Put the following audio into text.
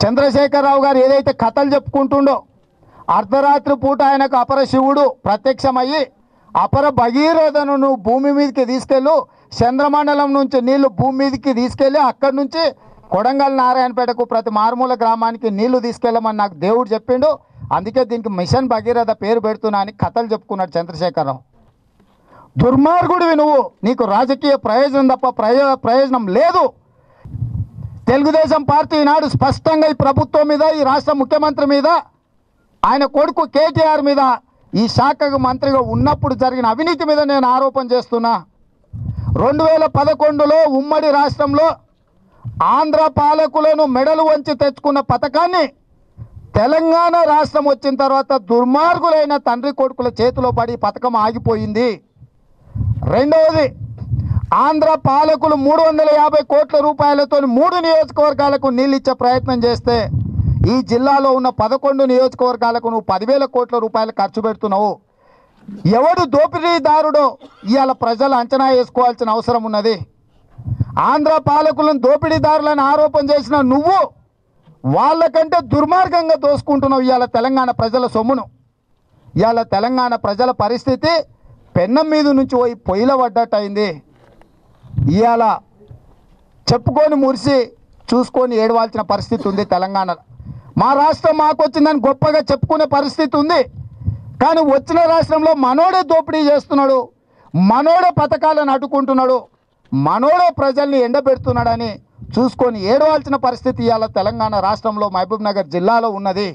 చంద్రశేఖరరావు గారు ఏదైతే కథలు చెప్పుకుంటుండో అర్ధరాత్రి పూట ఆయనకు అపర శివుడు ప్రత్యక్షమయ్యి అపర భగీరథను భూమి మీదకి తీసుకెళ్ళు, చంద్రమండలం నుంచి నీళ్లు భూమి మీదకి తీసుకెళ్ళి అక్కడి నుంచి కొడంగల్ నారాయణపేటకు ప్రతి మారుమూల గ్రామానికి నీళ్లు తీసుకెళ్ళమని నాకు దేవుడు చెప్పిండు. అందుకే దీనికి మిషన్ భగీరథ పేరు పెడుతున్నా అని కథలు చెప్పుకున్నాడు చంద్రశేఖరరావు. దుర్మార్గుడివి నువ్వు, నీకు రాజకీయ ప్రయోజనం తప్ప ప్రయోజనం లేదు. తెలుగుదేశం పార్టీ ఈనాడు స్పష్టంగా ఈ ప్రభుత్వం మీద, ఈ రాష్ట్ర ముఖ్యమంత్రి మీద, ఆయన కొడుకు కేటీఆర్ మీద, ఈ శాఖకు మంత్రిగా ఉన్నప్పుడు జరిగిన అవినీతి మీద నేను ఆరోపణ చేస్తున్నా. 2011లో ఉమ్మడి రాష్ట్రంలో ఆంధ్ర పాలకులను మెడలు వంచి తెచ్చుకున్న పథకాన్ని తెలంగాణ రాష్ట్రం వచ్చిన తర్వాత దుర్మార్గులైన తండ్రి కొడుకుల చేతిలో పడి పథకం ఆగిపోయింది. రెండవది, ఆంధ్ర పాలకులు 350 కోట్ల రూపాయలతో 3 నియోజకవర్గాలకు నీళ్ళు ఇచ్చే ప్రయత్నం చేస్తే ఈ జిల్లాలో ఉన్న 11 నియోజకవర్గాలకు నువ్వు 10,000 కోట్ల రూపాయలు ఖర్చు పెడుతున్నావు. ఎవడు దోపిడీదారుడో ఇవాళ ప్రజలు అంచనా వేసుకోవాల్సిన అవసరం ఉన్నది. ఆంధ్ర పాలకులను దోపిడీదారులను ఆరోపణ చేసిన నువ్వు వాళ్ళకంటే దుర్మార్గంగా దోసుకుంటున్నావు ఇవాళ తెలంగాణ ప్రజల సొమ్మును. ఇవాళ తెలంగాణ ప్రజల పరిస్థితి పెన్నం మీద నుంచి పోయి పొయ్యిల పడ్డట్టు అయింది. ఇవాళ చెప్పుకొని మురిసి చూసుకొని ఏడవాల్సిన పరిస్థితి ఉంది తెలంగాణలో. మా రాష్ట్రం మాకు వచ్చిందని గొప్పగా చెప్పుకునే పరిస్థితి ఉంది. కానీ వచ్చిన రాష్ట్రంలో మనోడే దోపిడీ చేస్తున్నాడు, మనోడే పథకాలను అడ్డుకుంటున్నాడు, మనోడే ప్రజల్ని ఎండబెడుతున్నాడని చూసుకొని ఏడవాల్సిన పరిస్థితి ఇవాళ తెలంగాణ రాష్ట్రంలో మహబూబ్ నగర్ జిల్లాలో ఉన్నది.